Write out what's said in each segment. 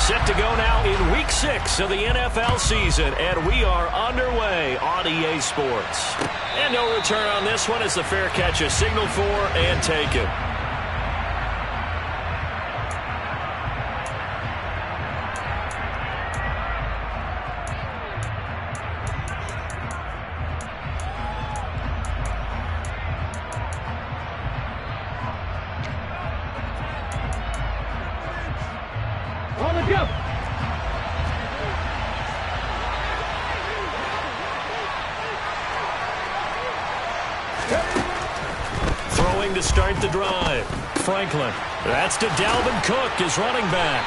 Set to go now in Week 6 of the NFL season, and we are underway on EA Sports. And no return on this one as the fair catch is signaled for and taken. On the jump. Throwing to start the drive. Franklin. That's to Dalvin Cook, his running back.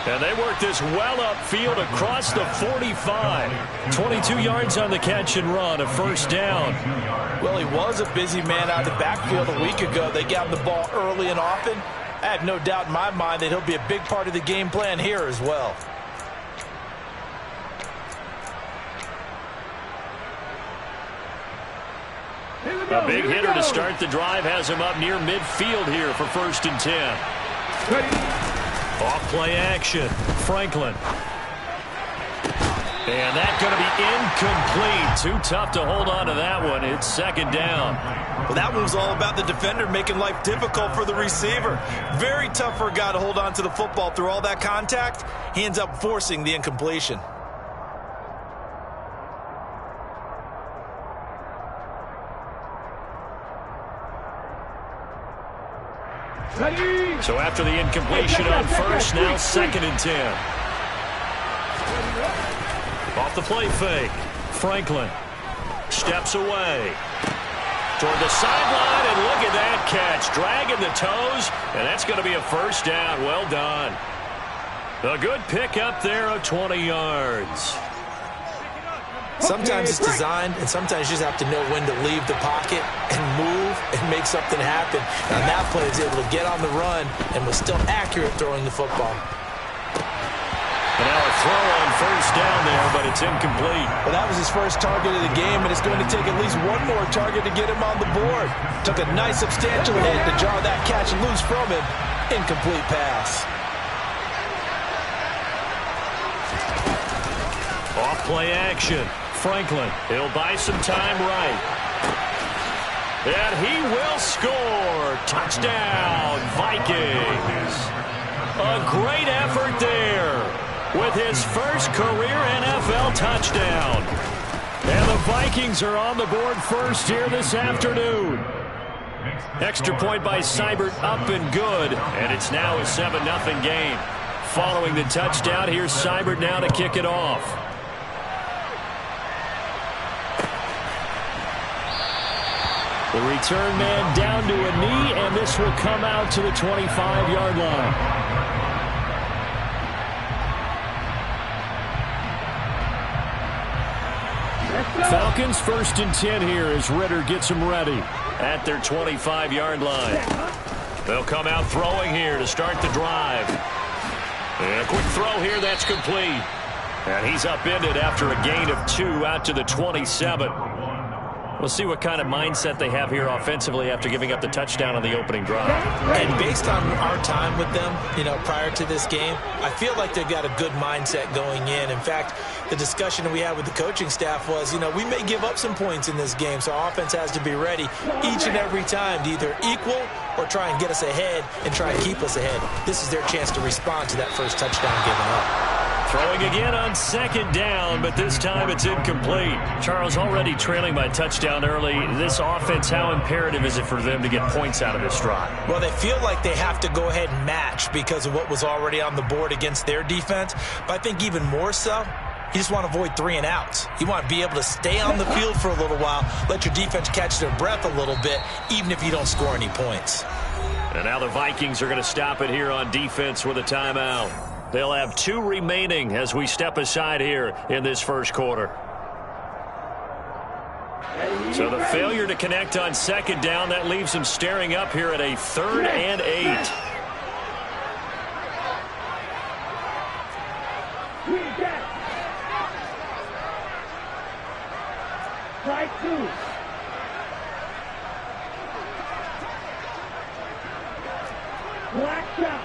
And they work this well upfield across the 45. 22 yards on the catch and run, a first down. Well, he was a busy man out of the backfield a week ago. They got him the ball early and often. I have no doubt in my mind that he'll be a big part of the game plan here as well. A big hitter to start the drive has him up near midfield here for 1st and 10. Off play action. Franklin. And that's going to be incomplete. Too tough to hold on to that one. It's 2nd down. Well, that one was all about the defender making life difficult for the receiver. Very tough for a guy to hold on to the football through all that contact. He ends up forcing the incompletion. So after the incompletion on first, now 2nd and 10. Off the play fake. Franklin steps away toward the sideline, and look at that catch. Dragging the toes, and that's going to be a first down. Well done. A good pick up there of 20 yards. Sometimes it's designed, and sometimes you just have to know when to leave the pocket and move and make something happen. And that play is able to get on the run and was still accurate throwing the football. And now a throw on first down there, but it's incomplete. Well, that was his first target of the game, and it's going to take at least one more target to get him on the board. Took a nice substantial hit to jar that catch loose from him. Incomplete pass. Off play action. Franklin, he'll buy some time right. And he will score. Touchdown, Vikings. A great effort there with his first career NFL touchdown. And the Vikings are on the board first here this afternoon. Extra point by Seibert up and good. And it's now a 7-0 game. Following the touchdown, here's Seibert now to kick it off. The return man down to a knee, and this will come out to the 25-yard line. Falcons 1st and 10 here as Ritter gets them ready at their 25-yard line. They'll come out throwing here to start the drive. And a quick throw here, that's complete. And he's upended after a gain of 2 out to the 27. We'll see what kind of mindset they have here offensively after giving up the touchdown on the opening drive. And based on our time with them, prior to this game, I feel like they've got a good mindset going in. In fact, the discussion that we had with the coaching staff was, we may give up some points in this game, so our offense has to be ready each and every time to either equal or try and get us ahead and try and keep us ahead. This is their chance to respond to that first touchdown given up. Throwing again on 2nd down, but this time it's incomplete. Charles, already trailing by touchdown early. This offense, how imperative is it for them to get points out of this drive? Well, they feel like they have to go ahead and match because of what was already on the board against their defense. But I think even more so, you just want to avoid 3 and outs. You want to be able to stay on the field for a little while, let your defense catch their breath a little bit, even if you don't score any points. And now the Vikings are going to stop it here on defense with a timeout. They'll have 2 remaining as we step aside here in this first quarter. So the failure to connect on 2nd down, that leaves them staring up here at a 3rd and 8. Strike 2. Black shot.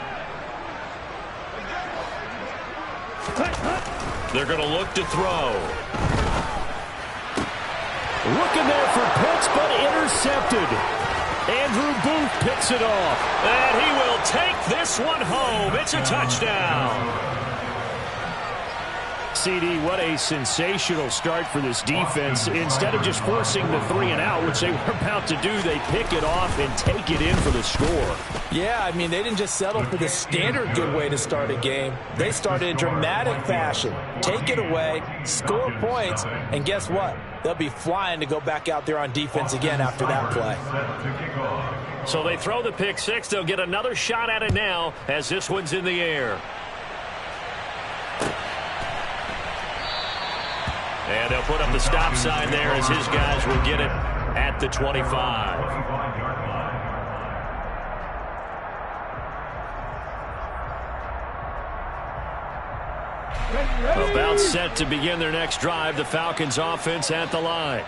They're going to look to throw. Looking there for Pitts, but intercepted. Andrew Booth picks it off. And he will take this one home. It's a touchdown. CD, what a sensational start for this defense. Instead of just forcing the 3 and out, which they were about to do, they pick it off and take it in for the score. Yeah, I mean, they didn't just settle for the standard good way to start a game. They started in dramatic fashion. Take it away, score points, and guess what? They'll be flying to go back out there on defense again after that play. So they throw the pick six. They'll get another shot at it now as this one's in the air. And they'll put up the stop sign there as his guys will get it at the 25. About set to begin their next drive. The Falcons offense at the line.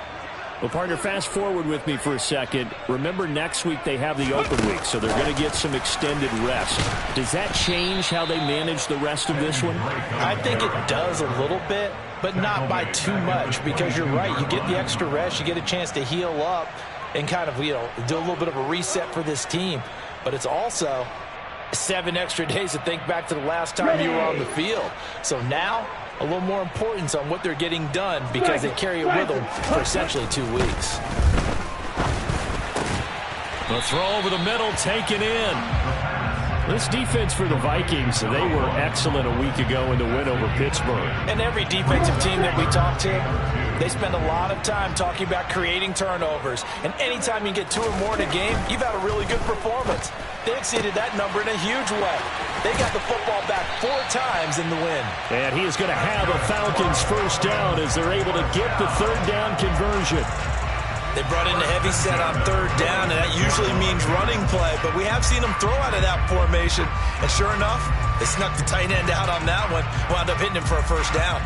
Well, partner, fast forward with me for a second. Remember, next week they have the open week, so they're going to get some extended rest. Does that change how they manage the rest of this one? I think it does a little bit, but not by too much, because you're right. You get the extra rest. You get a chance to heal up and kind of, do a little bit of a reset for this team. But it's also 7 extra days to think back to the last time you were on the field. So now, a little more importance on what they're getting done because they carry it with them for essentially 2 weeks. The throw over the middle, taken in. This defense for the Vikings, they were excellent a week ago in the win over Pittsburgh. And every defensive team that we talk to, they spend a lot of time talking about creating turnovers. And anytime you get 2 or more in a game, you've had a really good performance. They exceeded that number in a huge way. They got the football back 4 times in the win. And he is going to have a Falcons first down as they're able to get the 3rd down conversion. They brought in the heavy set on 3rd down, and that usually means running play. But we have seen them throw out of that formation. And sure enough, they snuck the tight end out on that one. Wound up hitting him for a first down.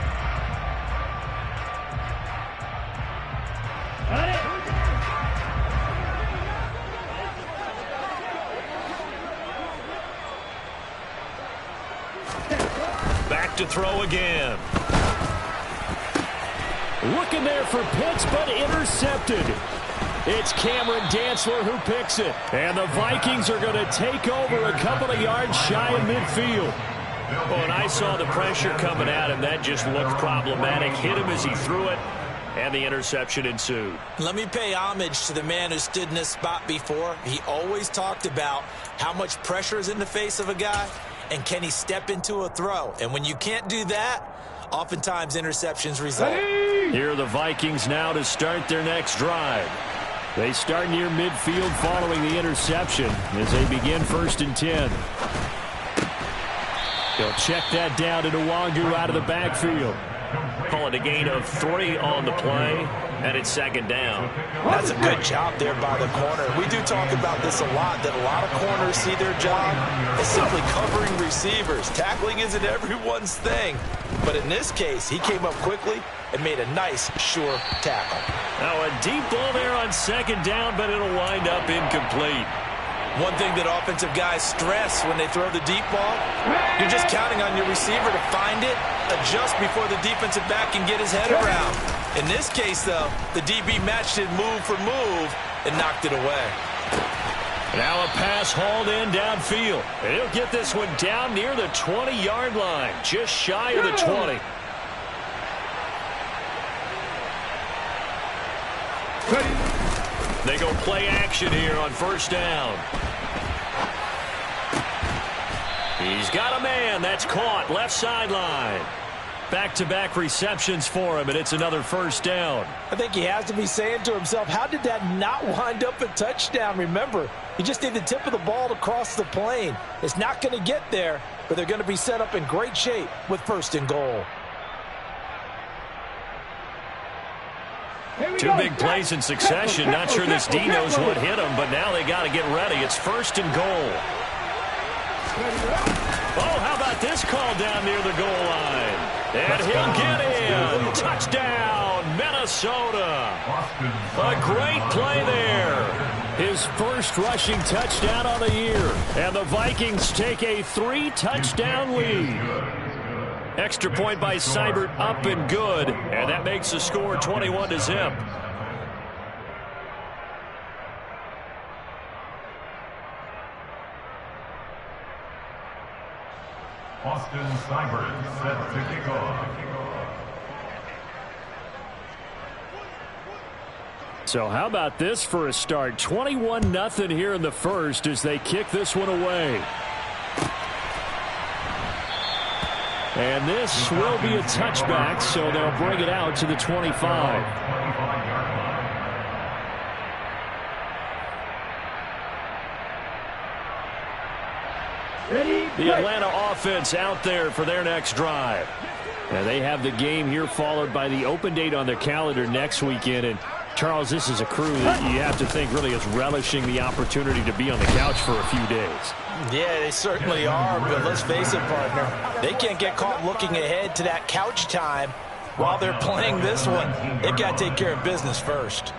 Back to throw again. Looking there for Pitts, but intercepted. It's Cameron Dantzler who picks it. And the Vikings are going to take over a couple of yards shy of midfield. Oh, and I saw the pressure coming at him. That just looked problematic. Hit him as he threw it, and the interception ensued. Let me pay homage to the man who stood in this spot before. He always talked about how much pressure is in the face of a guy, and can he step into a throw. And when you can't do that, oftentimes interceptions result. Here are the Vikings now to start their next drive. They start near midfield following the interception as they begin 1st and 10. They'll check that down to Nwangu out of the backfield. Call it a gain of 3 on the play, and it's 2nd down. That's a good job there by the corner. We do talk about this a lot, that a lot of corners see their job as simply covering receivers. Tackling isn't everyone's thing. But in this case, he came up quickly and made a nice, sure tackle. Now a deep ball there on 2nd down, but it'll wind up incomplete. One thing that offensive guys stress when they throw the deep ball, you're just counting on your receiver to find it, adjust before the defensive back can get his head around. In this case, though, the DB matched it move for move and knocked it away. Now a pass hauled in downfield. And he'll get this one down near the 20-yard line, just shy of the 20. They go play action here on 1st down. He's got a man. That's caught. Left sideline. Back-to-back receptions for him, and it's another 1st down. I think he has to be saying to himself, how did that not wind up a touchdown? Remember, he just need the tip of the ball to cross the plane. It's not going to get there, but they're going to be set up in great shape with 1st and goal. 2 big plays in succession. Not sure this D knows what hit him, but now they got to get ready. It's 1st and goal. Oh, how about this call down near the goal line? And he'll get in. Touchdown, Minnesota. A great play there. His 1st rushing touchdown on the year. And the Vikings take a 3-touchdown lead. Extra point by Seibert, up and good. And that makes the score 21-0. Austin Seibert set to kick off. So how about this for a start? 21-0 here in the first as they kick this one away. And this will be a touchback, so they'll bring it out to the 25. The Atlanta offense out there for their next drive. And they have the game here followed by the open date on their calendar next weekend. And Charles, this is a crew that you have to think really is relishing the opportunity to be on the couch for a few days. Yeah, they certainly are, but let's face it, partner. They can't get caught looking ahead to that couch time while they're playing this one. They've got to take care of business first.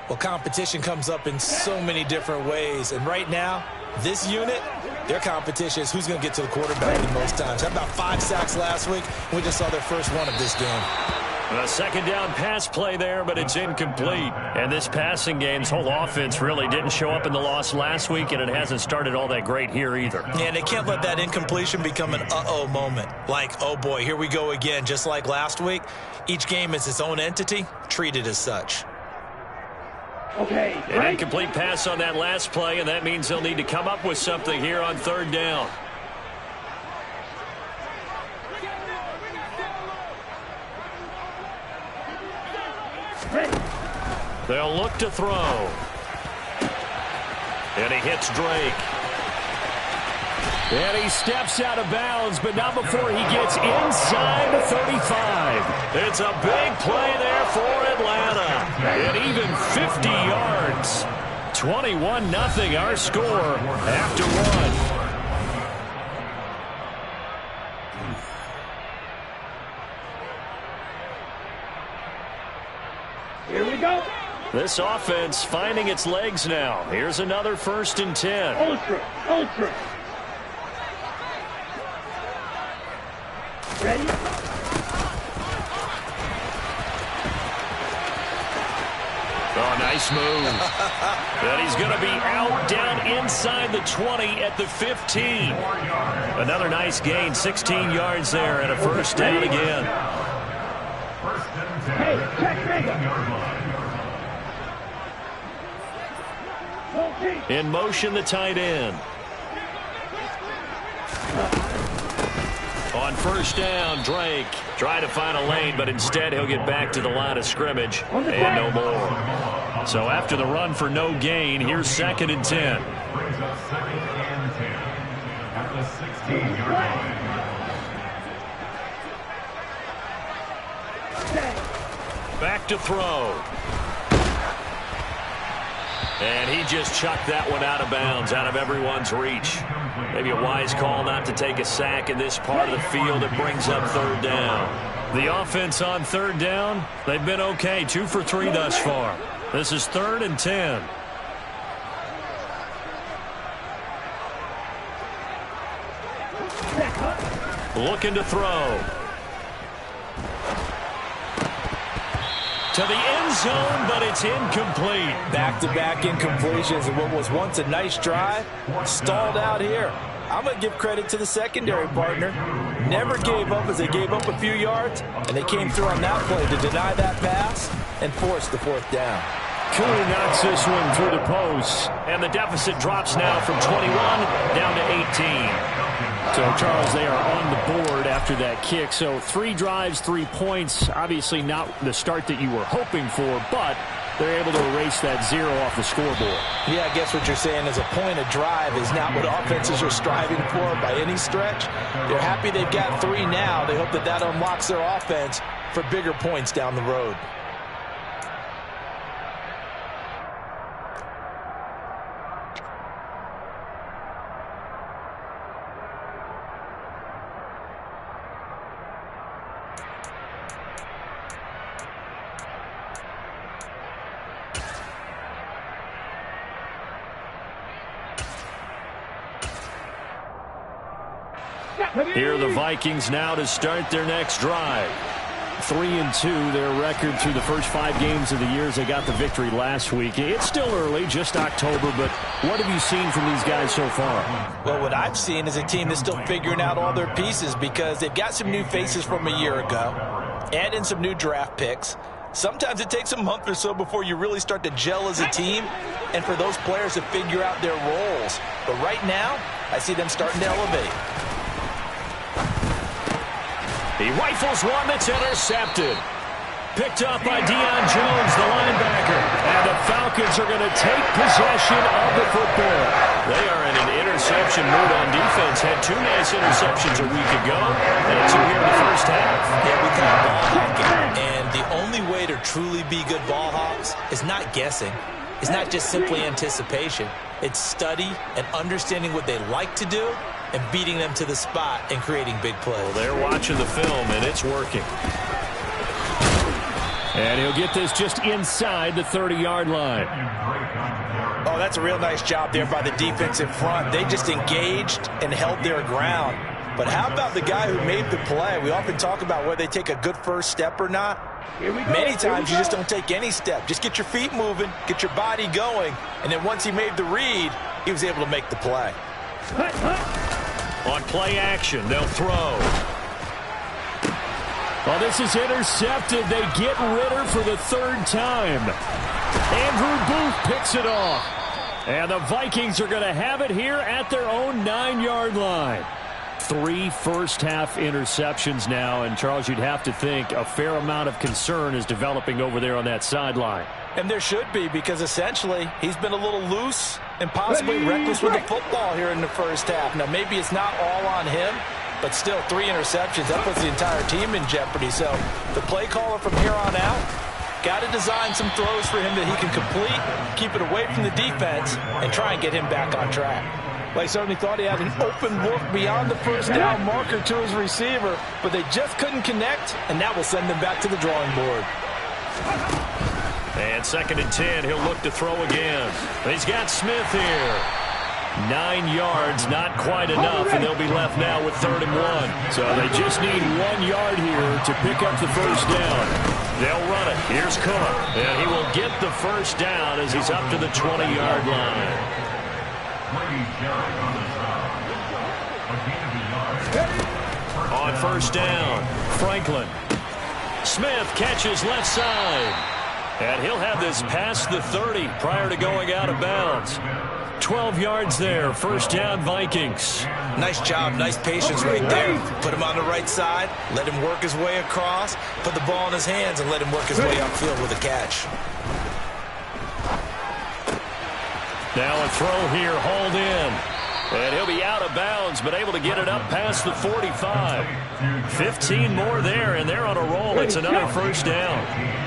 Well, competition comes up in so many different ways, and right now, this unit, their competition is who's going to get to the quarterback the most times. How about 5 sacks last week? We just saw their first one of this game. A second down pass play there, but it's incomplete. And this passing game's whole offense really didn't show up in the loss last week, and it hasn't started all that great here either. Yeah, and they can't let that incompletion become an uh-oh moment. Like, oh boy, here we go again, just like last week. Each game is its own entity, treated as such. Okay, An incomplete pass on that last play, and that means they'll need to come up with something here on third down. They'll look to throw. And he hits Drake. And he steps out of bounds, but not before he gets inside the 35. It's a big play there for Atlanta. And even 50 yards. 21-0 our score after one. Here we go. This offense finding its legs now. Here's another 1st and 10. Ultra. Ready? Oh, nice move. And he's going to be out down inside the 20 at the 15. Another nice gain, 16 yards there and a 1st down again. Hey, check In motion, the tight end. On 1st down, Drake trying to find a lane, but instead he'll get back to the line of scrimmage and no more. So after the run for no gain, here's 2nd and 10. Brings up 2nd and 10 at the 16-yard line. Back to throw. And he just chucked that one out of bounds, out of everyone's reach. Maybe a wise call not to take a sack in this part of the field. It brings up 3rd down. The offense on 3rd down, they've been okay. 2 for 3 thus far. This is 3rd and 10. Looking to throw. To the end zone, but it's incomplete. Back-to-back incompletions and what was once a nice drive stalled out here. I'm going to give credit to the secondary partner. Never gave up as they gave up a few yards, and they came through on that play to deny that pass and force the 4th down. Cooley knocks this one through the post, and the deficit drops now from 21 down to 18. So, Charles, they are on the board after that kick. So 3 drives, 3 points. Obviously not the start that you were hoping for, but they're able to erase that 0 off the scoreboard. Yeah, I guess what you're saying is a point of drive is not what offenses are striving for by any stretch. They're happy they've got 3 now. They hope that that unlocks their offense for bigger points down the road. Here are the Vikings now to start their next drive. 3-2, their record through the first 5 games of the year as they got the victory last week. It's still early, just October, but what have you seen from these guys so far? Well, what I've seen is a team that's still figuring out all their pieces because they've got some new faces from a year ago, add in some new draft picks. Sometimes it takes a month or so before you really start to gel as a team and for those players to figure out their roles. But right now, I see them starting to elevate. He rifles one that's intercepted. Picked up by Deion Jones, the linebacker. And the Falcons are going to take possession of the football. They are in an interception mood on defense. Had 2 nice interceptions a week ago, and 2 here in the first half. Yeah, we call it ball hawking. And the only way to truly be good ball hawks is not guessing. It's not just simply anticipation. It's study and understanding what they like to do and beating them to the spot and creating big plays. Well, they're watching the film, and it's working. And he'll get this just inside the 30-yard line. Oh, that's a real nice job there by the defense in front. They just engaged and held their ground. But how about the guy who made the play? We often talk about whether they take a good first step or not. Many times you just don't take any step. Just get your feet moving, get your body going, and then once he made the read, he was able to make the play. On play action, they'll throw. Well, this is intercepted. They get Ritter for the 3rd time. Andrew Booth picks it off. And the Vikings are going to have it here at their own 9-yard line. 3 first-half interceptions now. And, Charles, you'd have to think a fair amount of concern is developing over there on that sideline. And there should be, because essentially he's been a little loose and possibly reckless with the football here in the first half. Now, maybe it's not all on him, but still 3 interceptions. That puts the entire team in jeopardy. So the play caller from here on out got to design some throws for him that he can complete, keep it away from the defense, and try and get him back on track. Well, he certainly thought he had an open look beyond the first down marker to his receiver, but they just couldn't connect, and that will send him back to the drawing board. And 2nd and 10, he'll look to throw again. He's got Smith here. 9 yards, not quite enough, and they'll be left now with 3rd and 1. So they just need 1 yard here to pick up the first down. They'll run it. Here's Cook, and he will get the first down as he's up to the 20-yard line. On 1st down, Franklin. Smith catches left side. And he'll have this past the 30 prior to going out of bounds. 12 yards there. 1st down, Vikings. Nice job. Nice patience right there. Put him on the right side. Let him work his way across. Put the ball in his hands and let him work his way upfield with a catch. Now a throw here, hauled in. And he'll be out of bounds, but able to get it up past the 45. 15 more there, and they're on a roll. It's another 1st down.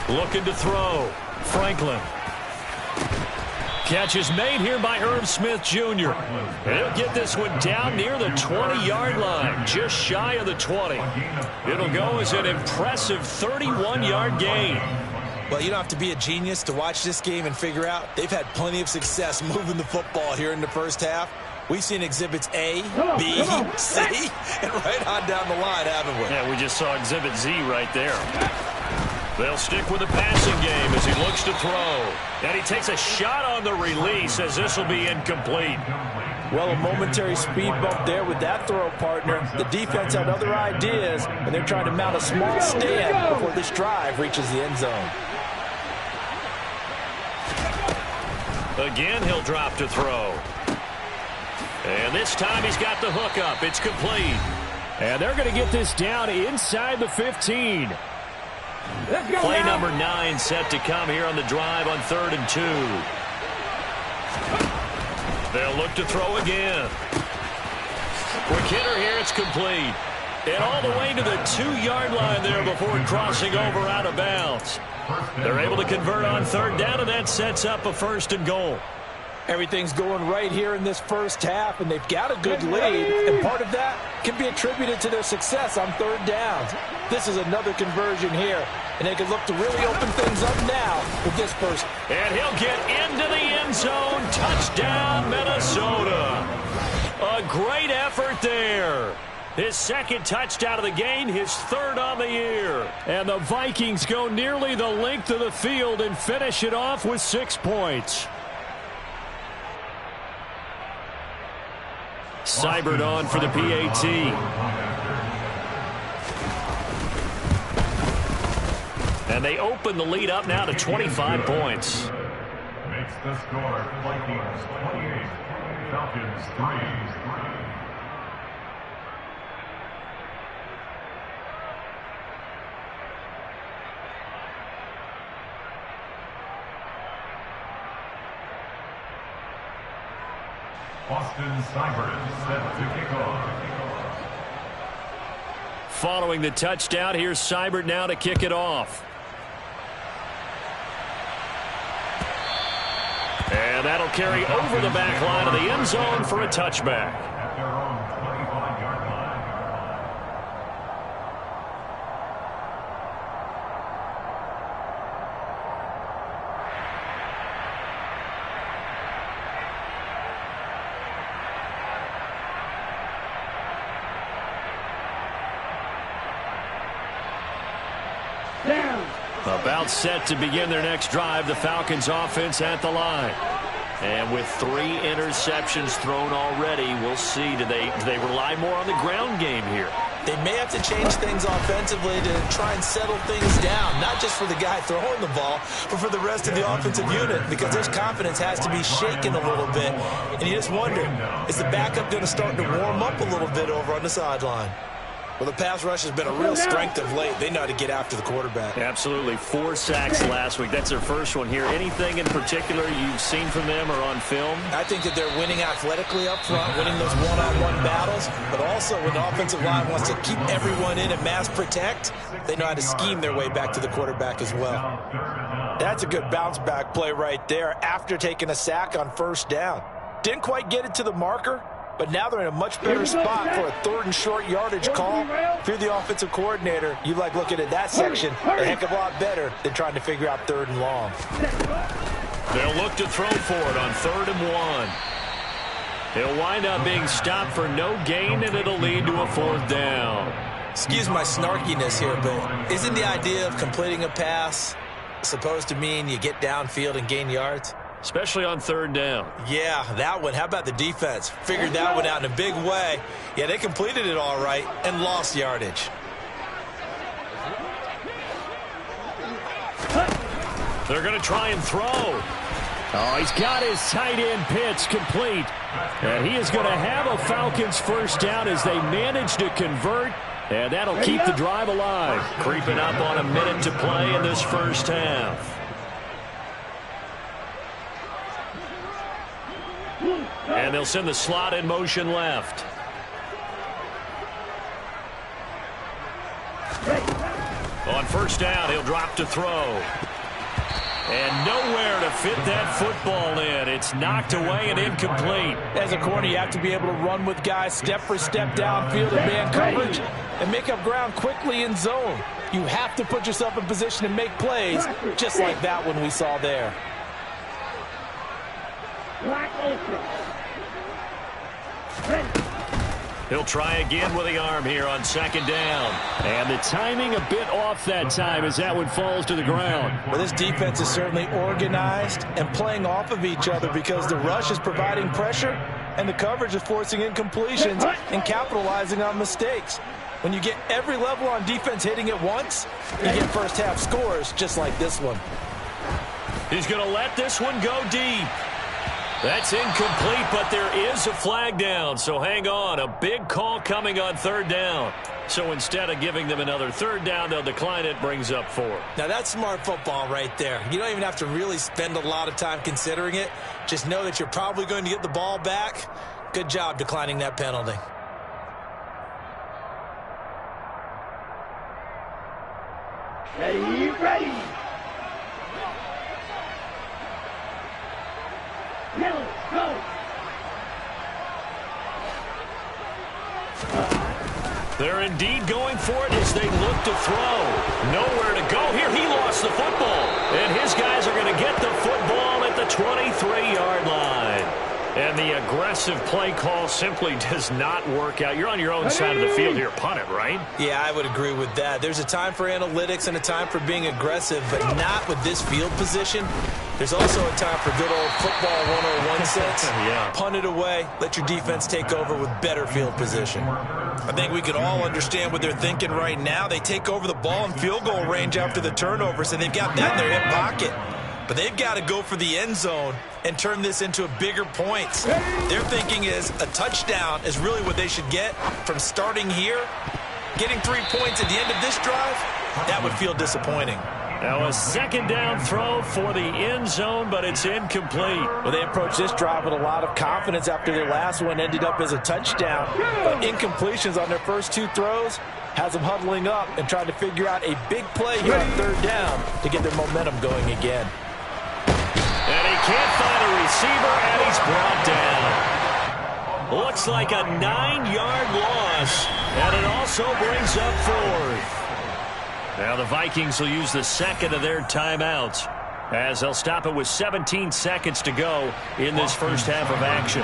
Looking to throw. Franklin. Catch is made here by Irv Smith Jr. And he'll get this one down near the 20-yard line, just shy of the 20. It'll go as an impressive 31-yard gain. Well, you don't have to be a genius to watch this game and figure out they've had plenty of success moving the football here in the first half. We've seen exhibits A, B, C, and right on down the line, haven't we? Yeah, we just saw exhibit Z right there. They'll stick with the passing game as he looks to throw. And he takes a shot on the release as this will be incomplete. Well, a momentary speed bump there with that throw, partner. The defense had other ideas, and they're trying to mount a small stand before this drive reaches the end zone. Again, he'll drop to throw. And this time he's got the hook up. It's complete. And they're going to get this down inside the 15. Play number 9 set to come here on the drive on 3rd and 2. They'll look to throw again. Quick hitter here, it's complete. And all the way to the 2-yard line there before crossing over out of bounds. They're able to convert on 3rd down, and that sets up a 1st and goal. Everything's going right here in this first half, and they've got a good lead, and part of that can be attributed to their success on 3rd downs. This is another conversion here, and they can look to really open things up now with this person. And he'll get into the end zone. Touchdown, Minnesota. A great effort there. His second touchdown of the game, his third on the year. And the Vikings go nearly the length of the field and finish it off with 6 points. Seibert on for the PAT. And they open the lead up now to 25 points. Makes the score Vikings 28, Falcons 3. Austin Seibert set to kick off. Following the touchdown, here's Seibert now to kick it off. And that'll carry over the back line of the end zone for a touchback. At their own 25-yard line. Down. About set to begin their next drive, the Falcons offense at the line. And with 3 interceptions thrown already, we'll see. Do they rely more on the ground game here? They may have to change things offensively to try and settle things down, not just for the guy throwing the ball, but for the rest of the offensive unit, because their confidence has to be shaken a little bit. And you just wonder, is the backup going to start to warm up a little bit over on the sideline? Well, the pass rush has been a real strength of late. They know how to get after the quarterback. Absolutely. 4 sacks last week. That's their first one here. Anything in particular you've seen from them or on film? I think that they're winning athletically up front, winning those one-on-one battles, but also when the offensive line wants to keep everyone in and mass protect, they know how to scheme their way back to the quarterback as well. That's a good bounce-back play right there after taking a sack on first down. Didn't quite get it to the marker, but now they're in a much better spot for a 3rd and short yardage call. If you're the offensive coordinator, you like looking at that section a heck of a lot better than trying to figure out 3rd and long. They'll look to throw for it on 3rd and 1. He'll wind up being stopped for no gain, and it'll lead to a 4th down. Excuse my snarkiness here, but isn't the idea of completing a pass supposed to mean you get downfield and gain yards? Especially on 3rd down. Yeah, that one. How about the defense? Figured that one out in a big way. Yeah, they completed it all right and lost yardage. They're going to try and throw. Oh, he's got his tight end pitch complete. And he is going to have a Falcons 1st down as they manage to convert. And that'll keep the drive alive. Creeping up on a minute to play in this first half. And they'll send the slot in motion left. On 1st down, he'll drop to throw. And nowhere to fit that football in. It's knocked away and incomplete. As a corner, you have to be able to run with guys step for step downfield in man coverage and make up ground quickly in zone. You have to put yourself in position to make plays, just like that one we saw there. Black Ultra. He'll try again with the arm here on 2nd down. And the timing a bit off that time as that one falls to the ground. Well, this defense is certainly organized and playing off of each other because the rush is providing pressure and the coverage is forcing incompletions and capitalizing on mistakes. When you get every level on defense hitting at once, you get first half scores just like this one. He's going to let this one go deep. That's incomplete, but there is a flag down, so hang on. A big call coming on 3rd down. So instead of giving them another 3rd down, they'll decline it, brings up 4. Now that's smart football right there. You don't even have to really spend a lot of time considering it. Just know that you're probably going to get the ball back. Good job declining that penalty. Ready, ready. Now, go. They're indeed going for it as they look to throw. Nowhere to go here. He lost the football. And his guys are going to get the football at the 23-yard line. And the aggressive play call simply does not work out. You're on your own side of the field here. Punt it, right? Yeah, I would agree with that. There's a time for analytics and a time for being aggressive, but not with this field position. There's also a time for good old football 101 sense. Yeah. Punt it away. Let your defense take over with better field position. I think we can all understand what they're thinking right now. They take over the ball in field goal range after the turnover, so they've got that in their hip pocket. But they've got to go for the end zone and turn this into a bigger points. Their thinking is a touchdown is really what they should get from starting here. Getting 3 points at the end of this drive, that would feel disappointing. Now a second down throw for the end zone, but it's incomplete. Well, they approached this drive with a lot of confidence after their last one ended up as a touchdown. But incompletions on their first 2 throws has them huddling up and trying to figure out a big play here on third down to get their momentum going again. And he can't find a receiver, and he's brought down. Looks like a 9-yard loss, and it also brings up 4th. Now the Vikings will use the second of their timeouts as they'll stop it with 17 seconds to go in this first half of action.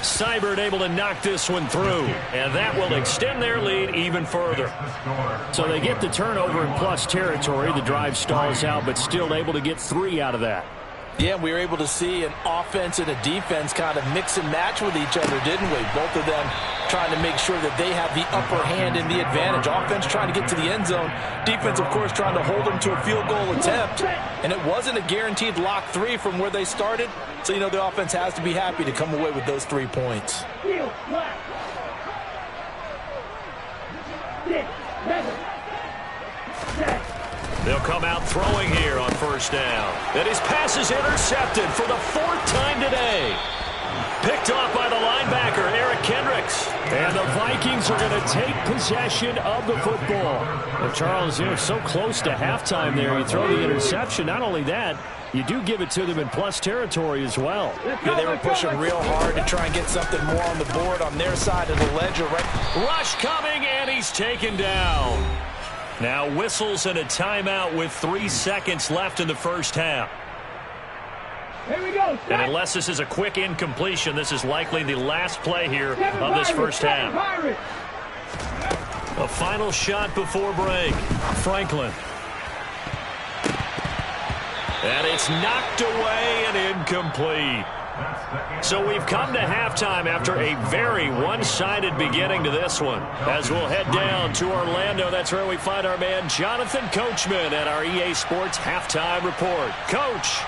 Seibert able to knock this one through, and that will extend their lead even further. So they get the turnover in plus territory. The drive stalls out, but still able to get 3 out of that. Yeah, we were able to see an offense and a defense kind of mix and match with each other, didn't we? Both of them trying to make sure that they have the upper hand and the advantage. Offense trying to get to the end zone. Defense, of course, trying to hold them to a field goal attempt. And it wasn't a guaranteed lock 3 from where they started. So, you know, the offense has to be happy to come away with those 3 points. 6, 7, 6. They'll come out throwing here on first down. And his pass is intercepted for the 4th time today. Picked off by the linebacker, Eric Kendricks. And the Vikings are going to take possession of the football. Well, Charles, you know, so close to halftime there. You throw the interception. Not only that, you do give it to them in plus territory as well. Yeah, they were pushing real hard to try and get something more on the board on their side of the ledger. Right? Rush coming, and he's taken down. Now whistles and a timeout with 3 seconds left in the first half. Here we go. And unless this is a quick incompletion, this is likely the last play here of this first half. A final shot before break. Franklin. And it's knocked away and incomplete. So we've come to halftime after a very one-sided beginning to this one. As we'll head down to Orlando, that's where we find our man Jonathan Coachman at our EA Sports Halftime Report. Coach.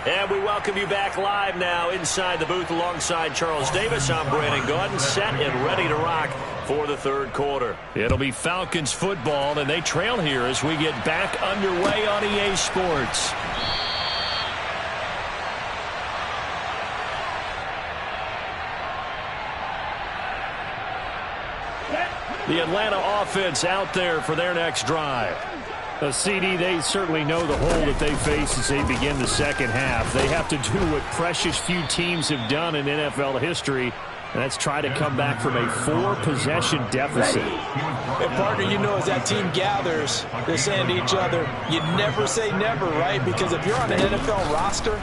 And we welcome you back live now inside the booth alongside Charles Davis. I'm Brandon Gaudin, set and ready to rock for the third quarter. It'll be Falcons football, and they trail here as we get back underway on EA Sports. The Atlanta offense out there for their next drive. CD, they certainly know the hole that they face as they begin the second half. They have to do what precious few teams have done in NFL history, and that's try to come back from a 4-possession deficit. And partner, you know, as that team gathers, they're saying to each other, you never say never, right? Because if you're on an NFL roster,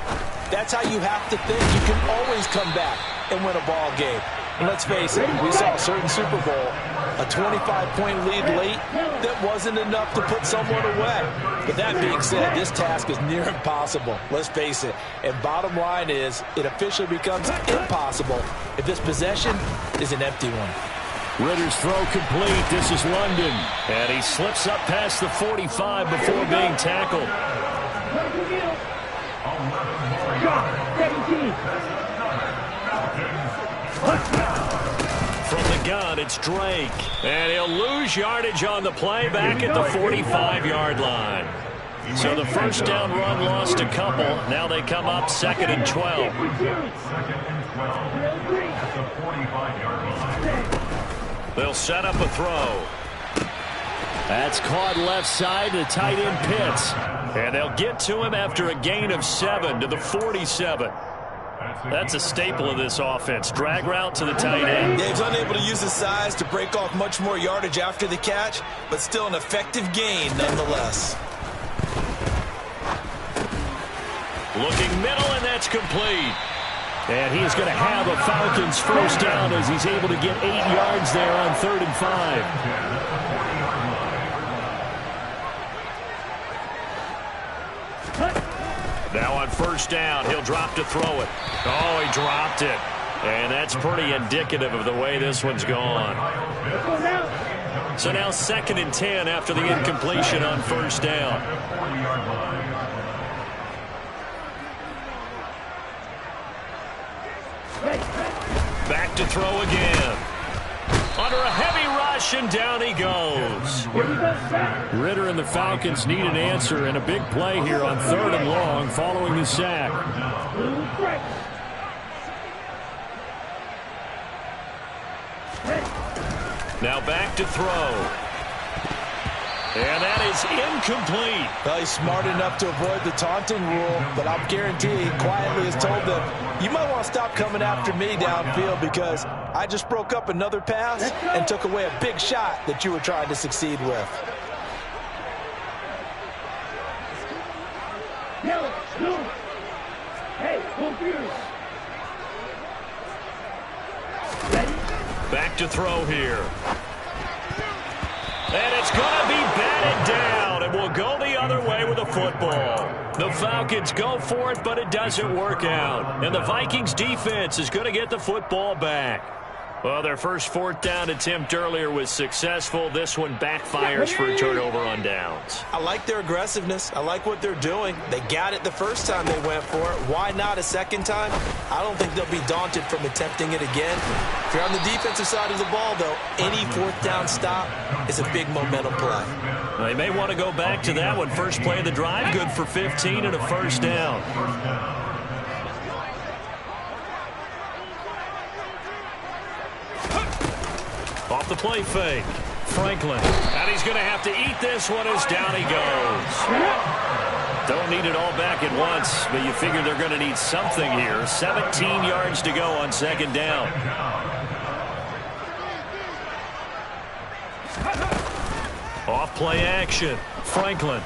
that's how you have to think. You can always come back and win a ball game. And let's face it, we saw a certain Super Bowl, a 25-point lead late that wasn't enough to put someone away. But that being said, this task is near impossible. Let's face it. And bottom line is, it officially becomes impossible if this possession is an empty one. Ritter's throw complete. This is London. And he slips up past the 45 before being tackled. From the gun, it's Drake. And he'll lose yardage on the play back at the 45-yard line. So the first down run lost a couple. Now they come up 2nd and 12. 2nd and 12 at the 45-yard line. They'll set up a throw. That's caught left side to tight end Pitts. And they'll get to him after a gain of 7 to the 47. That's a staple of this offense. Drag route to the tight end. Yeah, he's unable to use his size to break off much more yardage after the catch, but still an effective gain nonetheless. Looking middle, and that's complete. And he's going to have a Falcons first down as he's able to get 8 yards there on 3rd and 5. Now on first down, he'll drop to throw it. Oh, he dropped it. And that's pretty indicative of the way this one's gone. So now 2nd and 10 after the incompletion on first down. Back to throw again. Under a heavy rush, and down he goes. Ritter and the Falcons need an answer, and a big play here on 3rd and long following the sack. Now back to throw. And that is incomplete. Well, he's smart enough to avoid the taunting rule, but I'm guaranteed quietly has told them, you might want to stop coming after me downfield because I just broke up another pass and took away a big shot that you were trying to succeed with. Back to throw here. And it's going to be batted down, and we'll go the other way with the football. The Falcons go for it, but it doesn't work out. And the Vikings defense is going to get the football back. Well, their first 4th down attempt earlier was successful. This one backfires for a turnover on downs. I like their aggressiveness. I like what they're doing. They got it the first time they went for it. Why not a second time? I don't think they'll be daunted from attempting it again. If you're on the defensive side of the ball, though, any 4th down stop is a big momentum play. They may want to go back to that one. First play of the drive, good for 15 and a first down. Off the play fake. Franklin. And he's going to have to eat this one as down he goes. Don't need it all back at once, but you figure they're going to need something here. 17 yards to go on 2nd down. Off play action. Franklin.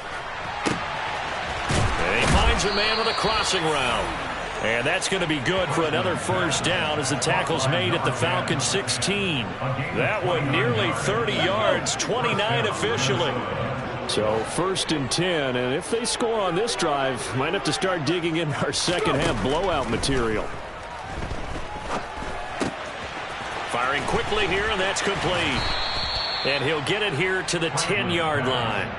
And he finds a man with a crossing route. And that's going to be good for another first down as the tackle's made at the Falcons 16. That one nearly 30 yards, 29 officially. So 1st and 10, and if they score on this drive, might have to start digging in our second half blowout material. Firing quickly here, and that's complete. And he'll get it here to the 10-yard line.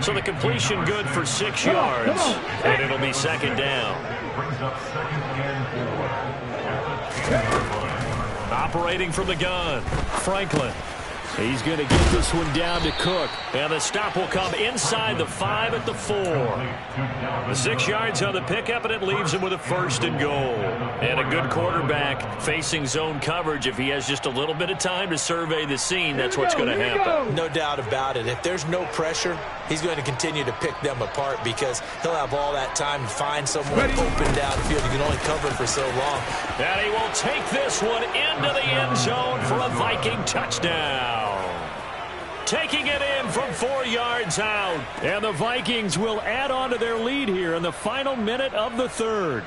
So the completion good for 6 yards, and it'll be 2nd down. Operating from the gun, Franklin. He's going to get this one down to Cook. And the stop will come inside the 5 at the 4. The 6 yards on the pickup, and it leaves him with a 1st and goal. And a good quarterback facing zone coverage. If he has just a little bit of time to survey the scene, that's what's going to happen. No doubt about it. If there's no pressure, he's going to continue to pick them apart because he'll have all that time to find someone open downfield. You can only cover him for so long. And he will take this one into the end zone for a Viking touchdown. Taking it in from 4 yards out. And the Vikings will add on to their lead here in the final minute of the 3rd.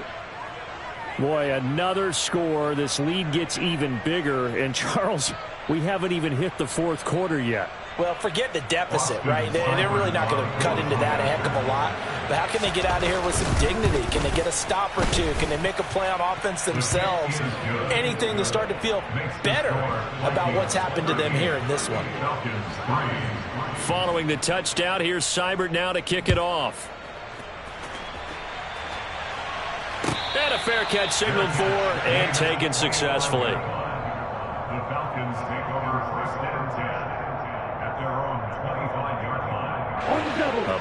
Boy, another score. This lead gets even bigger. And, Charles, we haven't even hit the 4th quarter yet. Well, forget the deficit, right? They're really not going to cut into that a heck of a lot. But how can they get out of here with some dignity? Can they get a stop or two? Can they make a play on offense themselves? Anything to start to feel better about what's happened to them here in this one. Following the touchdown, here's Seibert now to kick it off. And a fair catch signaled for and taken successfully. The Falcons take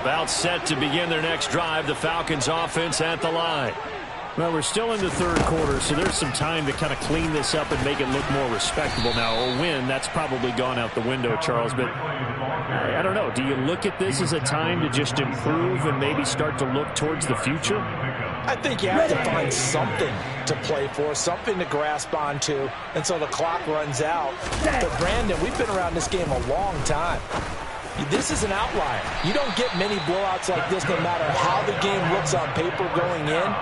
About set to begin their next drive. The Falcons offense at the line. Well, we're still in the third quarter, so there's some time to kind of clean this up and make it look more respectable. Now, a win, that's probably gone out the window, Charles, but I don't know. Do you look at this as a time to just improve and maybe start to look towards the future? I think you have to find something to play for, something to grasp onto until the clock runs out. But, Brandon, we've been around this game a long time. This is an outlier. You don't get many blowouts like this no matter how the game looks on paper going in.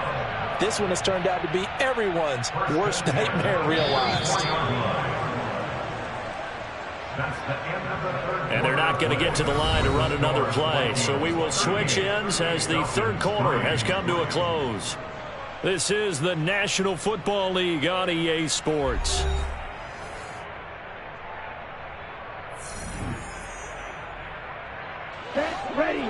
This one has turned out to be everyone's worst nightmare realized. And they're not going to get to the line to run another play. So we will switch ends as the third quarter has come to a close. This is the National Football League on EA Sports. Set, ready.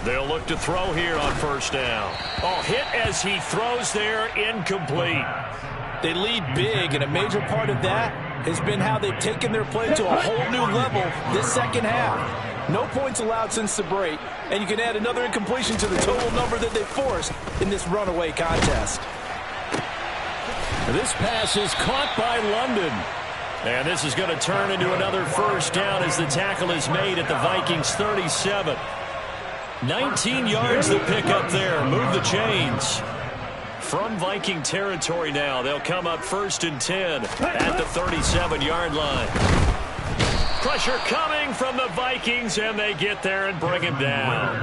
They'll look to throw here on first down. Oh, hit as he throws there, incomplete. They lead big, and a major part of that has been how they've taken their play to a whole new level this second half. No points allowed since the break, and you can add another incompletion to the total number that they forced in this runaway contest. This pass is caught by London. And this is going to turn into another first down as the tackle is made at the Vikings 37. 19 yards the pick up there. Move the chains. From Viking territory now, they'll come up 1st and 10 at the 37-yard line. Pressure coming from the Vikings, and they get there and bring him down.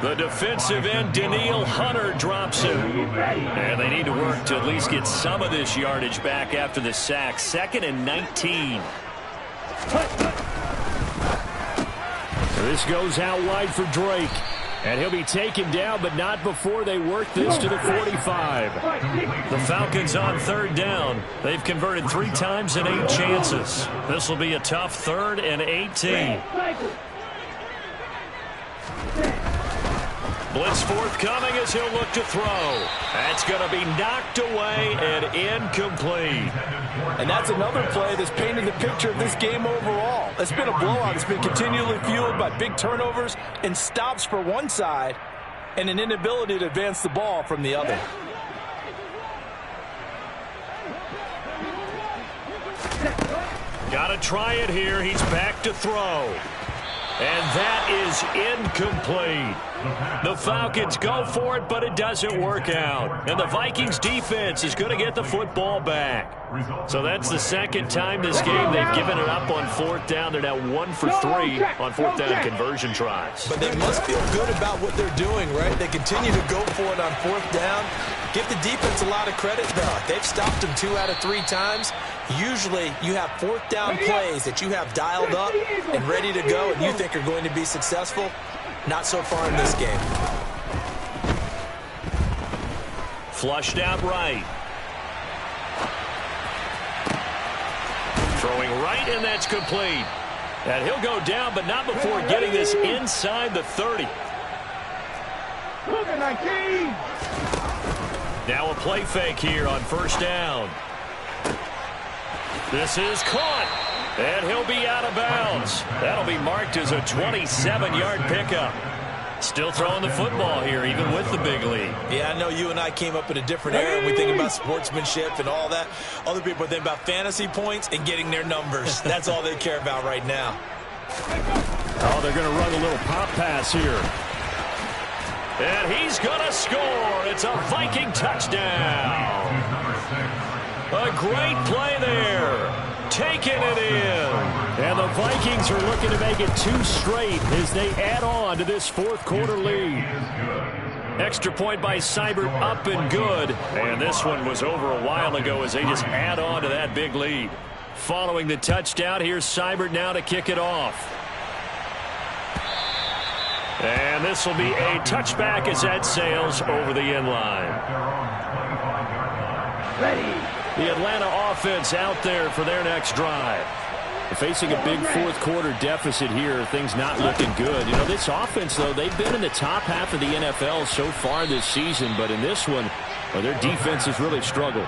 The defensive end, Daniil Hunter, drops him. And they need to work to at least get some of this yardage back after the sack. 2nd and 19. This goes out wide for Drake. And he'll be taken down, but not before they work this to the 45. The Falcons on 3rd down. They've converted 3 times in 8 chances. This will be a tough 3rd and 18. Blitz forthcoming as he'll look to throw. That's going to be knocked away and incomplete. And that's another play that's painted the picture of this game overall. It's been a blowout. It's been continually fueled by big turnovers and stops for one side and an inability to advance the ball from the other. Got to try it here. He's back to throw. And that is incomplete. The Falcons go for it, but it doesn't work out. And the Vikings defense is going to get the football back. So that's the 2nd time this game they've given it up on 4th down. They're now 1 for 3 on 4th down conversion tries. But they must feel good about what they're doing, right? They continue to go for it on 4th down. Give the defense a lot of credit, though. They've stopped them 2 out of 3 times. Usually you have 4th down plays that you have dialed up and ready to go and you think are going to be successful. Not so far in this game. Flushed out right. Throwing right, and that's complete. And he'll go down, but not before getting this inside the 30. Now a play fake here on 1st down. This is caught, and he'll be out of bounds. That'll be marked as a 27-yard pickup. Still throwing the football here, even with the big lead. Yeah, I know you and I came up in a different era. We think about sportsmanship and all that. Other people think about fantasy points and getting their numbers. That's all they care about right now. Oh, they're going to run a little pop pass here. And he's going to score. It's a Viking touchdown. A great play there. Taking it in. And the Vikings are looking to make it 2 straight as they add on to this 4th quarter lead. Extra point by Seibert, up and good. And this one was over a while ago as they just add on to that big lead. Following the touchdown, here's Seibert now to kick it off. And this will be a touchback as that sails over the end line. Ready. The Atlanta offense out there for their next drive. Facing a big fourth-quarter deficit here, things not looking good. You know, this offense, though, they've been in the top half of the NFL so far this season, but in this one, well, their defense has really struggled.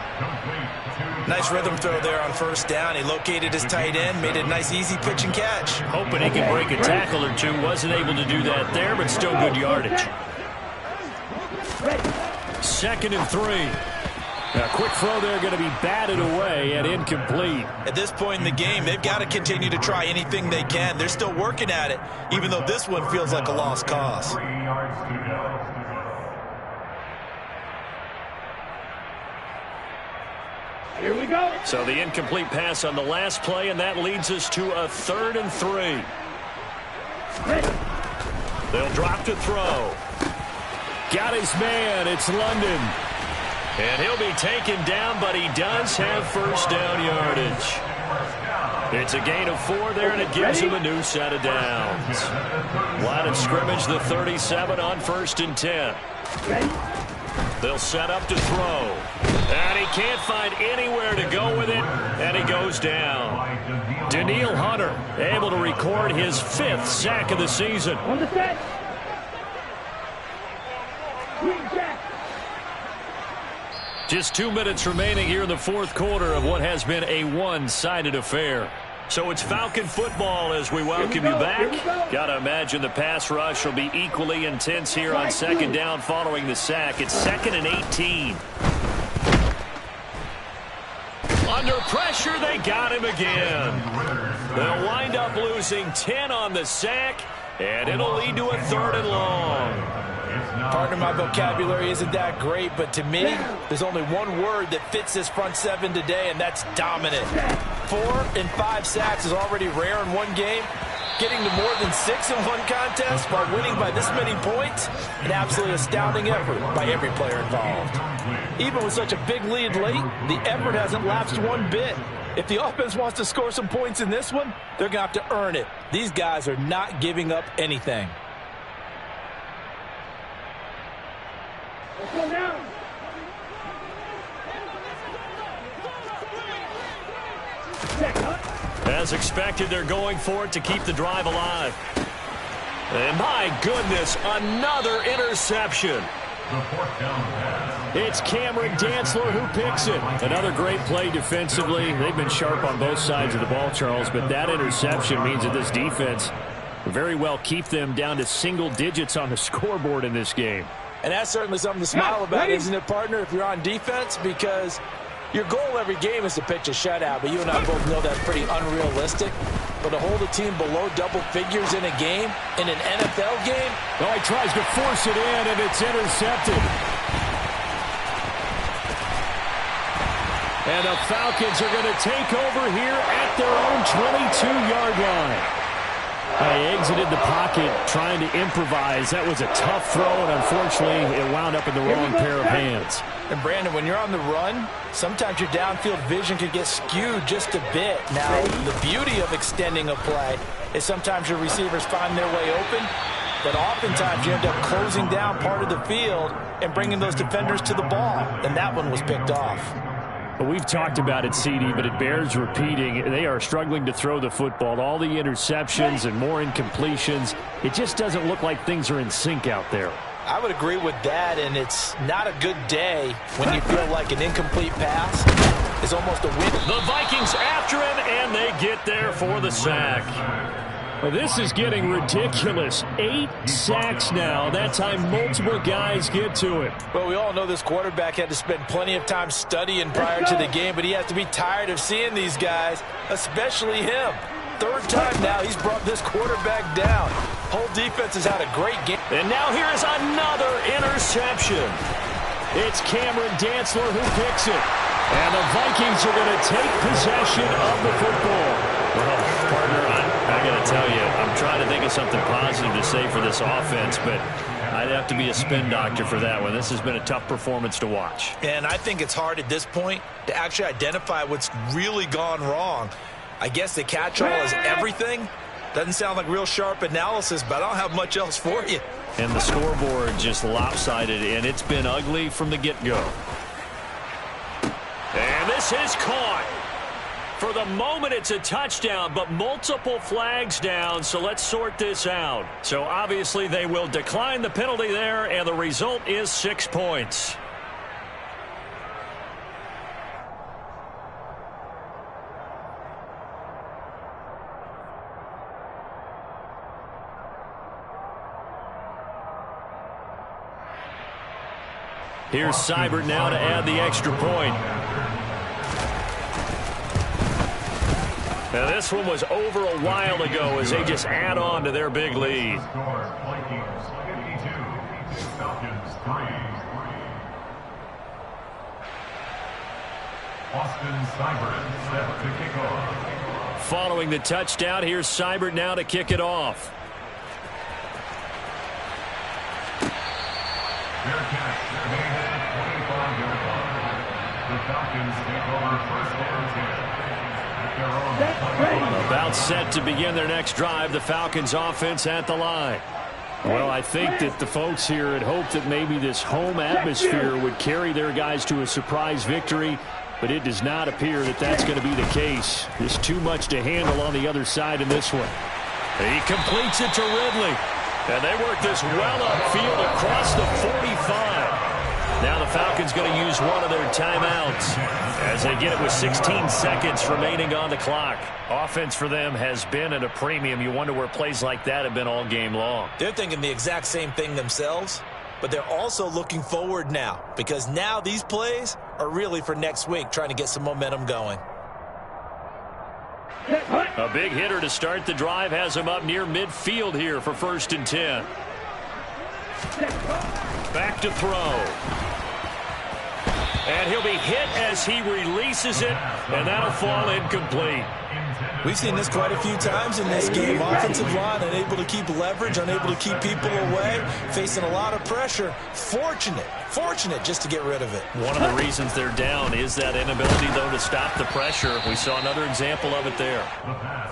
Nice rhythm throw there on first down. He located his tight end, made a nice easy pitch and catch. Hoping he could break a tackle or two. Wasn't able to do that there, but still good yardage. 2nd and 3. A quick throw there going to be batted away and incomplete. At this point in the game, they've got to continue to try anything they can. They're still working at it, even though this one feels like a lost cause. 3 yards to go. Here we go. So the incomplete pass on the last play, and that leads us to a 3rd and 3. They'll drop to throw. Got his man. It's London. And he'll be taken down, but he does have first down yardage. It's a gain of 4 there, and it gives him a new set of downs. Line of scrimmage, the 37 on 1st and 10. They'll set up to throw. And he can't find anywhere to go with it, and he goes down. Daniil Hunter able to record his 5th sack of the season. On the set. Green jack. Just 2 minutes remaining here in the fourth quarter of what has been a one-sided affair. So it's Falcon football as we welcome you back. Got to imagine the pass rush will be equally intense here on 2nd down following the sack. It's 2nd and 18. Under pressure, they got him again. They'll wind up losing 10 on the sack, and it'll lead to a 3rd and long. Pardon my vocabulary isn't that great, but to me, there's only one word that fits this front 7 today, and that's dominant. 4 and 5 sacks is already rare in one game. Getting to more than 6 in one contest while winning by this many points, an absolutely astounding effort by every player involved. Even with such a big lead late, the effort hasn't lapsed one bit. If the offense wants to score some points in this one, they're going to have to earn it. These guys are not giving up anything. Let's go now. As expected, they're going for it to keep the drive alive. And my goodness, another interception. It's Cameron Dantzler who picks it. Another great play defensively. They've been sharp on both sides of the ball, Charles, but that interception means that this defense will very well keep them down to single digits on the scoreboard in this game. And that's certainly something to smile about, isn't it, partner, if you're on defense? Because your goal every game is to pitch a shutout, but you and I both know that's pretty unrealistic. But to hold a team below double figures in a game, in an NFL game? Oh, he tries to force it in, and it's intercepted. And the Falcons are going to take over here at their own 22-yard line. They exited the pocket trying to improvise. That was a tough throw, and unfortunately, it wound up in the wrong pair of hands. And, Brandon, when you're on the run, sometimes your downfield vision can get skewed just a bit. Now, the beauty of extending a play is sometimes your receivers find their way open, but oftentimes you end up closing down part of the field and bringing those defenders to the ball, and that one was picked off. Well, we've talked about it, CD, but it bears repeating. They are struggling to throw the football. All the interceptions and more incompletions. It just doesn't look like things are in sync out there. I would agree with that, and it's not a good day when you feel like an incomplete pass is almost a win. The Vikings after him, and they get there for the sack. Well, this is getting ridiculous. 8 sacks now. That time multiple guys get to it. Well, we all know this quarterback had to spend plenty of time studying prior to the game, but he has to be tired of seeing these guys, especially him. 3rd time now he's brought this quarterback down. Whole defense has had a great game. And now here is another interception. It's Cameron Dantzler who picks it. And the Vikings are going to take possession of the football. Well, partner, I got to tell you, I'm trying to think of something positive to say for this offense, but I'd have to be a spin doctor for that one. This has been a tough performance to watch. And I think it's hard at this point to actually identify what's really gone wrong. I guess the catch-all is everything. Doesn't sound like real sharp analysis, but I don't have much else for you. And the scoreboard just lopsided, and it's been ugly from the get-go. And this is caught. For the moment, it's a touchdown, but multiple flags down, so let's sort this out. So obviously they will decline the penalty there, and the result is 6 points. Here's Seibert now to add the extra point. Now this one was over a while ago as they just add on to their big lead. Following the touchdown, here's Seibert now to kick it off. Fair catch, made at 25-yard line. The Falcons take over first down 10 at their own. About set to begin their next drive, the Falcons offense at the line. Well, I think that the folks here had hoped that maybe this home atmosphere would carry their guys to a surprise victory, but it does not appear that that's going to be the case. There's too much to handle on the other side in this one. He completes it to Ridley. And they work this well upfield across the 45. Now the Falcons going to use one of their timeouts as they get it with 16 seconds remaining on the clock. Offense for them has been at a premium. You wonder where plays like that have been all game long. They're thinking the exact same thing themselves, but they're also looking forward now because now these plays are really for next week, trying to get some momentum going. A big hitter to start the drive has him up near midfield here for 1st and 10. Back to throw. And he'll be hit as he releases it, and that'll fall incomplete. We've seen this quite a few times in this game. Offensive line unable to keep leverage, unable to keep people away, facing a lot of pressure. Fortunate just to get rid of it. One of the reasons they're down is that inability, though, to stop the pressure. We saw another example of it there.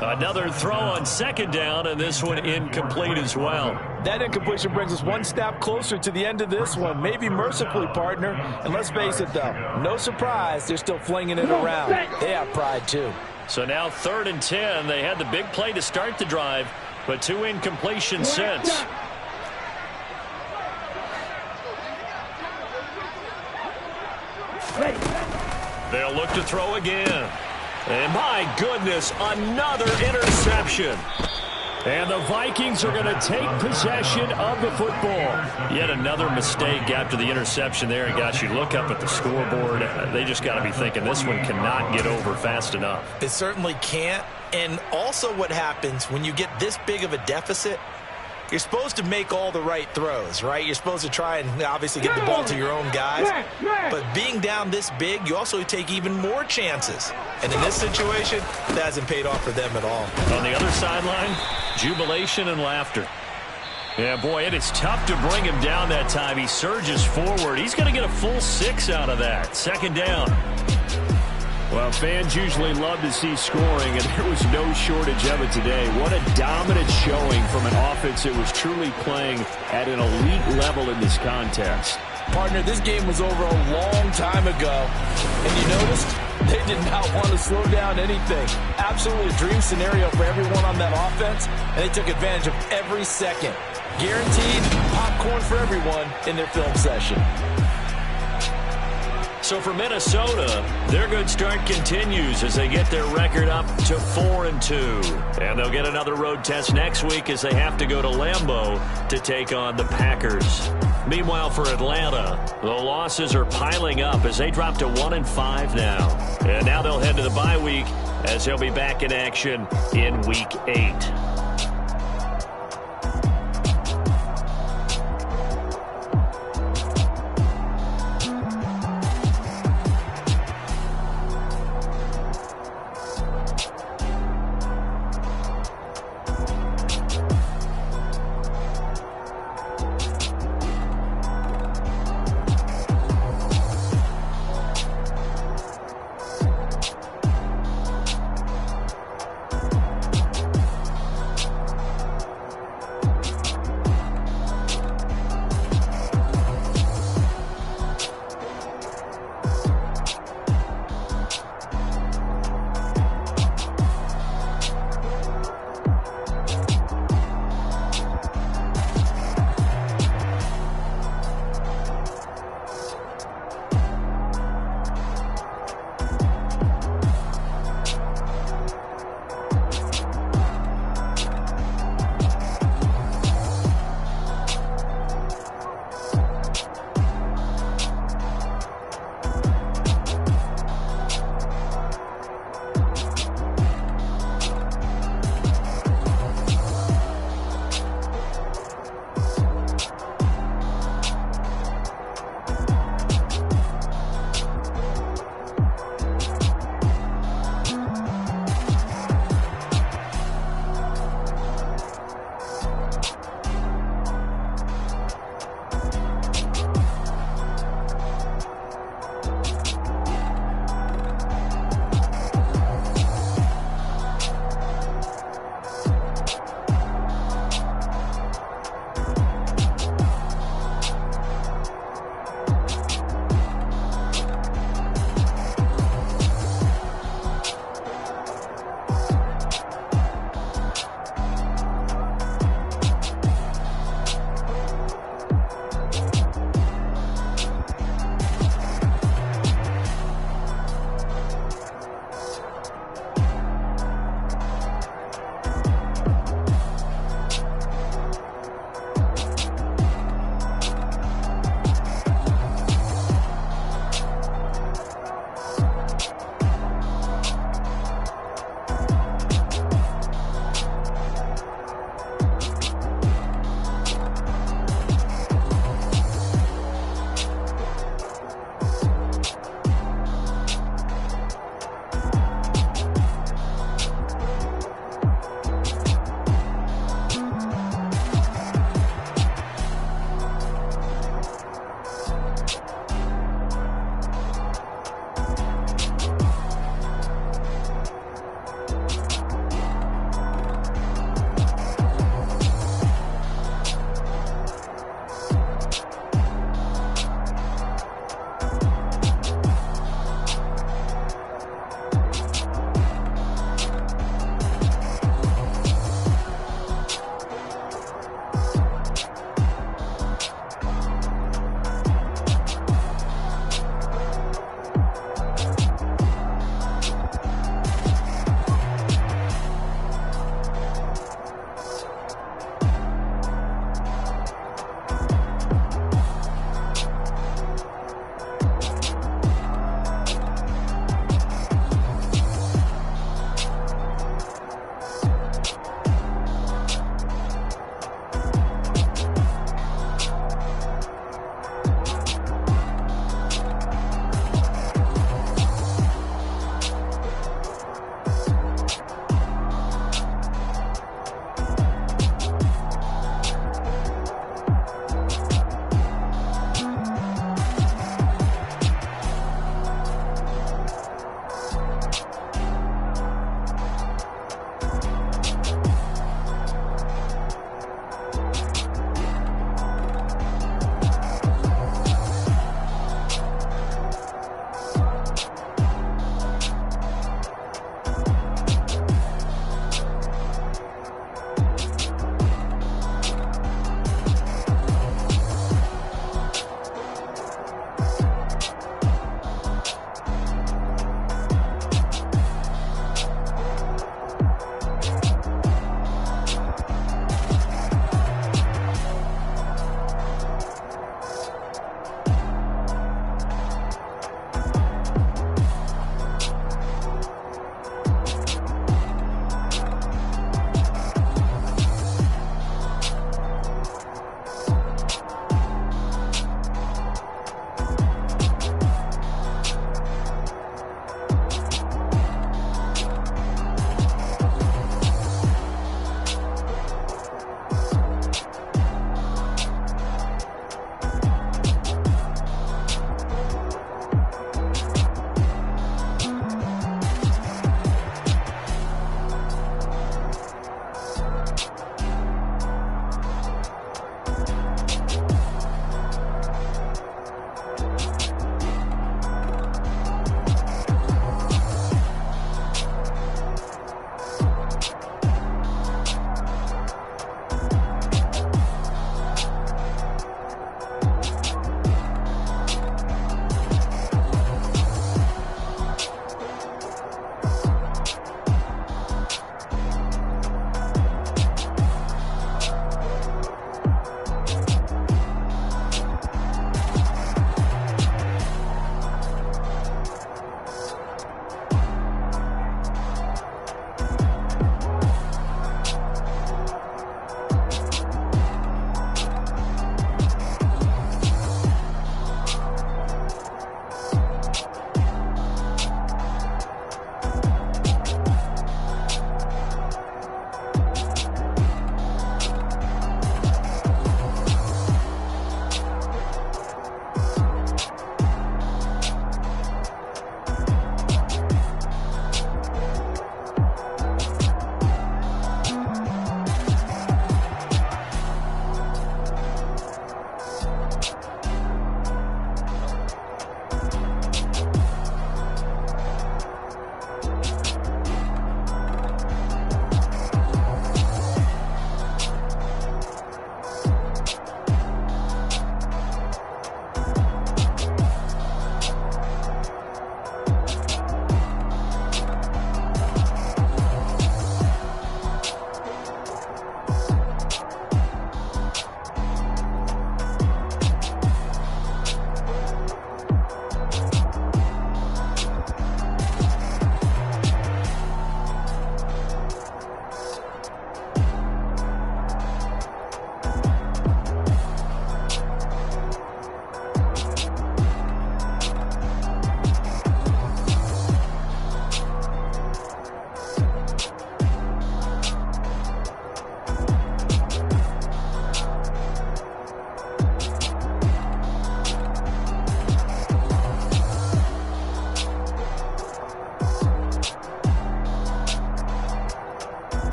Another throw on 2nd down, and this one incomplete as well. That incompletion brings us one step closer to the end of this one. Maybe mercifully, partner. And let's face it, though, no surprise, they're still flinging it around. They have pride, too. So now 3rd and 10. They had the big play to start the drive, but 2 incompletions since. They'll look to throw again. And my goodness, another interception. And the Vikings are going to take possession of the football. Yet another mistake after the interception there. And gosh, you look up at the scoreboard, they just got to be thinking this one cannot get over fast enough. It certainly can't. And also what happens when you get this big of a deficit, you're supposed to make all the right throws, right? You're supposed to try and obviously get the ball to your own guys. But being down this big, you also take even more chances. And in this situation, that hasn't paid off for them at all. On the other sideline, jubilation and laughter. Yeah, boy, it is tough to bring him down that time. He surges forward. He's going to get a full 6 out of that. 2nd down. Well, fans usually love to see scoring, and there was no shortage of it today. What a dominant showing from an offense that was truly playing at an elite level in this contest. Partner, this game was over a long time ago, and you noticed they did not want to slow down anything. Absolutely a dream scenario for everyone on that offense, and they took advantage of every second. Guaranteed popcorn for everyone in their film session. So for Minnesota, their good start continues as they get their record up to 4-2. And they'll get another road test next week as they have to go to Lambeau to take on the Packers. Meanwhile, for Atlanta, the losses are piling up as they drop to 1-5 now. And now they'll head to the bye week as they'll be back in action in Week 8.